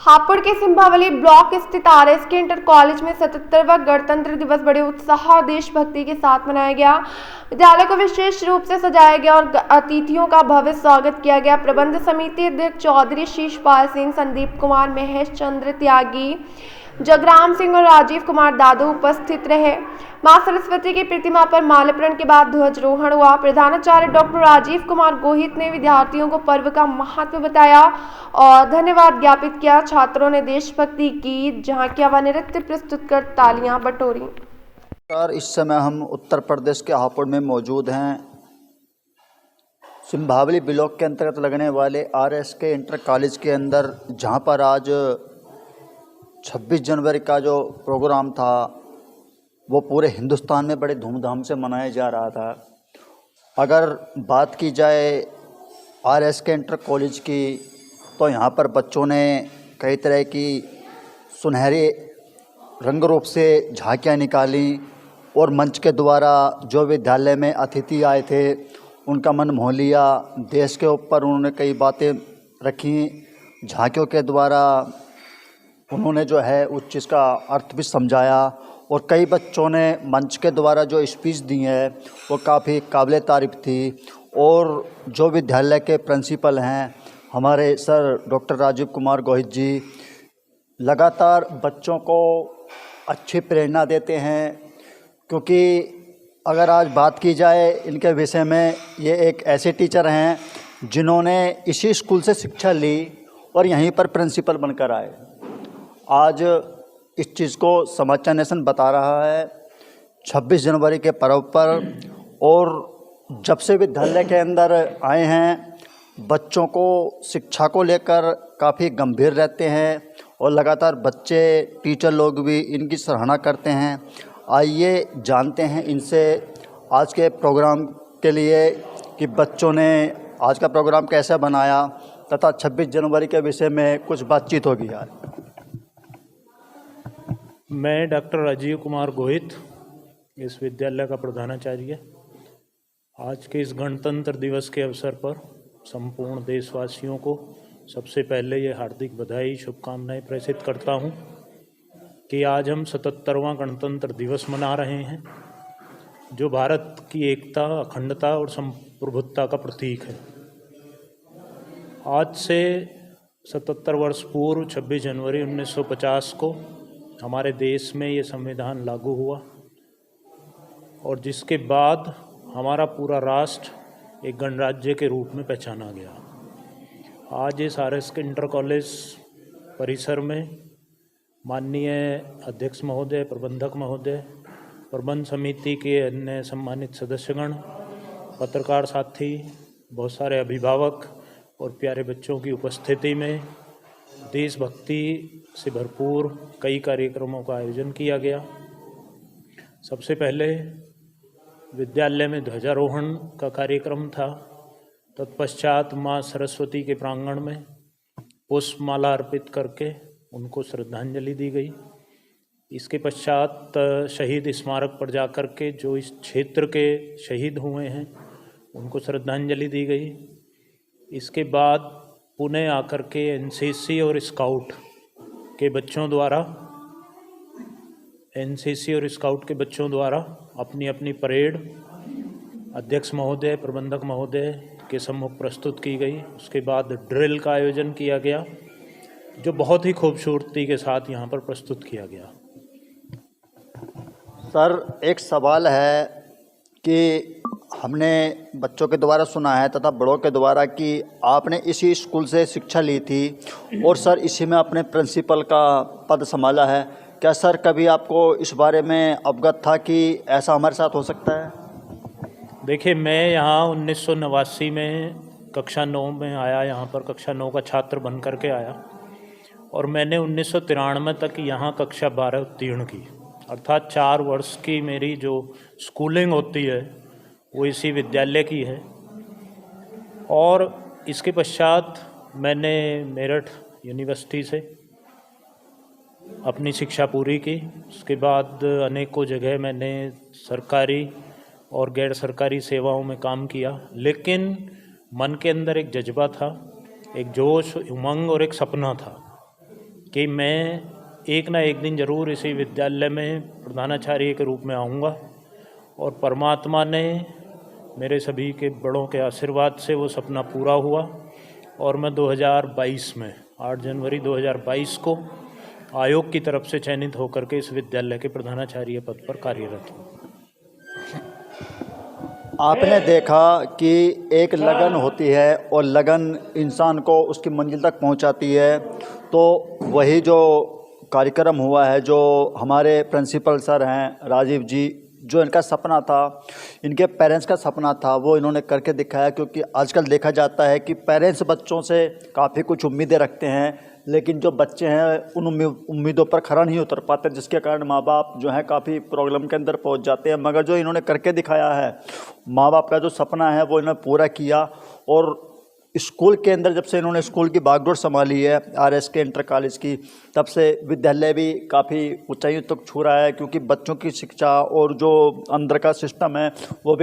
हापुड़ के सिंभावली ब्लॉक स्थित RSK inter college में 77वां गणतंत्र दिवस बड़े उत्साह और देशभक्ति के साथ मनाया गया। विद्यालय को विशेष रूप से सजाया गया और अतिथियों का भव्य स्वागत किया गया। प्रबंध समिति अध्यक्ष चौधरी शीशपाल सिंह, संदीप कुमार, महेश चंद्र त्यागी, जगराम सिंह और राजीव कुमार दादू उपस्थित रहे। मां सरस्वती की प्रतिमा पर माल्यार्पण के बाद ध्वजारोहण हुआ। प्रधानाचार्य डॉक्टर राजीव कुमार गोहित ने विद्यार्थियों को पर्व का महत्व बताया और धन्यवाद ज्ञापित किया। छात्रों ने देशभक्ति गीत, झांकियां व नृत्य प्रस्तुत कर तालियां बटोरी। सर, इस समय हम उत्तर प्रदेश के हापुड़ में मौजूद हैं। सिंभावली ब्लॉक के अंतर्गत लगने वाले आरएसके इंटर कॉलेज के अंदर, जहां पर आज 26 जनवरी का जो प्रोग्राम था वो पूरे हिंदुस्तान में बड़े धूमधाम से मनाया जा रहा था। अगर बात की जाए आरएसके इंटर कॉलेज की, तो यहाँ पर बच्चों ने कई तरह की सुनहरे रंग रूप से झांकियाँ निकाली और मंच के द्वारा जो विद्यालय में अतिथि आए थे उनका मन मोह लिया। देश के ऊपर उन्होंने कई बातें रखी। झांकियों के द्वारा उन्होंने जो है उस चीज़ का अर्थ भी समझाया और कई बच्चों ने मंच के द्वारा जो स्पीच दी है वो काफ़ी काबिल तारीफ़ थी। और जो विद्यालय के प्रिंसिपल हैं हमारे सर डॉक्टर राजीव कुमार गोहित जी, लगातार बच्चों को अच्छी प्रेरणा देते हैं। क्योंकि अगर आज बात की जाए इनके विषय में, ये एक ऐसे टीचर हैं जिन्होंने इसी स्कूल से शिक्षा ली और यहीं पर प्रिंसिपल बनकर आए। आज इस चीज़ को समाचार नेशन बता रहा है 26 जनवरी के पर्व पर, और जब से विद्यालय के अंदर आए हैं बच्चों को शिक्षा को लेकर काफ़ी गंभीर रहते हैं और लगातार बच्चे, टीचर लोग भी इनकी सराहना करते हैं। आइए जानते हैं इनसे आज के प्रोग्राम के लिए कि बच्चों ने आज का प्रोग्राम कैसे बनाया तथा 26 जनवरी के विषय में कुछ बातचीत होगी। यार, मैं डॉक्टर राजीव कुमार गोहित, इस विद्यालय का प्रधानाचार्य, आज के इस गणतंत्र दिवस के अवसर पर संपूर्ण देशवासियों को सबसे पहले ये हार्दिक बधाई, शुभकामनाएं प्रेषित करता हूं कि आज हम 77वां गणतंत्र दिवस मना रहे हैं, जो भारत की एकता, अखंडता और संप्रभुत्ता का प्रतीक है। आज से 77 वर्ष पूर्व 26 जनवरी 1950 को हमारे देश में ये संविधान लागू हुआ और जिसके बाद हमारा पूरा राष्ट्र एक गणराज्य के रूप में पहचाना गया। आज इस आरएसके इंटर कॉलेज परिसर में माननीय अध्यक्ष महोदय, प्रबंधक महोदय, प्रबंध समिति के अन्य सम्मानित सदस्यगण, पत्रकार साथी, बहुत सारे अभिभावक और प्यारे बच्चों की उपस्थिति में देशभक्ति से भरपूर कई कार्यक्रमों का आयोजन किया गया। सबसे पहले विद्यालय में ध्वजारोहण का कार्यक्रम था। तत्पश्चात मां सरस्वती के प्रांगण में पुष्पमाला अर्पित करके उनको श्रद्धांजलि दी गई। इसके पश्चात शहीद स्मारक पर जाकर के जो इस क्षेत्र के शहीद हुए हैं उनको श्रद्धांजलि दी गई। इसके बाद पुणे आकर के एनसीसी और स्काउट के बच्चों द्वारा अपनी अपनी परेड अध्यक्ष महोदय, प्रबंधक महोदय के सम्मुख प्रस्तुत की गई। उसके बाद ड्रिल का आयोजन किया गया जो बहुत ही खूबसूरती के साथ यहाँ पर प्रस्तुत किया गया। सर, एक सवाल है कि हमने बच्चों के द्वारा सुना है तथा बड़ों के द्वारा कि आपने इसी स्कूल से शिक्षा ली थी और सर इसी में अपने प्रिंसिपल का पद संभाला है। क्या सर कभी आपको इस बारे में अवगत था कि ऐसा हमारे साथ हो सकता है? देखिए, मैं यहाँ 1989 में कक्षा 9 में आया, यहाँ पर कक्षा 9 का छात्र बन कर के आया और मैंने 1993 तक यहाँ कक्षा 12 उत्तीर्ण की। अर्थात 4 वर्ष की मेरी जो स्कूलिंग होती है वो इसी विद्यालय की है। और इसके पश्चात मैंने मेरठ यूनिवर्सिटी से अपनी शिक्षा पूरी की। उसके बाद अनेकों जगह मैंने सरकारी और गैर सरकारी सेवाओं में काम किया, लेकिन मन के अंदर एक जज्बा था, एक जोश, उमंग और एक सपना था कि मैं एक ना एक दिन ज़रूर इसी विद्यालय में प्रधानाचार्य के रूप में आऊँगा, और परमात्मा ने मेरे सभी के बड़ों के आशीर्वाद से वो सपना पूरा हुआ, और मैं 2022 में 8 जनवरी 2022 को आयोग की तरफ से चयनित होकर के इस विद्यालय के प्रधानाचार्य पद पर कार्यरत हूँ। आपने देखा कि एक लगन होती है और लगन इंसान को उसकी मंजिल तक पहुंचाती है, तो वही जो कार्यक्रम हुआ है, जो हमारे प्रिंसिपल सर हैं राजीव जी, जो इनका सपना था, इनके पेरेंट्स का सपना था, वो इन्होंने करके दिखाया। क्योंकि आजकल देखा जाता है कि पेरेंट्स बच्चों से काफ़ी कुछ उम्मीदें रखते हैं, लेकिन जो बच्चे हैं उन उम्मीदों पर खरा नहीं उतर पाते, जिसके कारण माँ बाप जो है काफ़ी प्रॉब्लम के अंदर पहुंच जाते हैं। मगर जो इन्होंने करके दिखाया है, माँ बाप का जो सपना है वो इन्होंने पूरा किया। और स्कूल के अंदर जब से इन्होंने स्कूल की बागडोर संभाली है RSK इंटर कॉलेज की, तब से विद्यालय भी काफ़ी ऊंचाइयों तक छू रहा है। क्योंकि बच्चों की शिक्षा और जो अंदर का सिस्टम है वो भी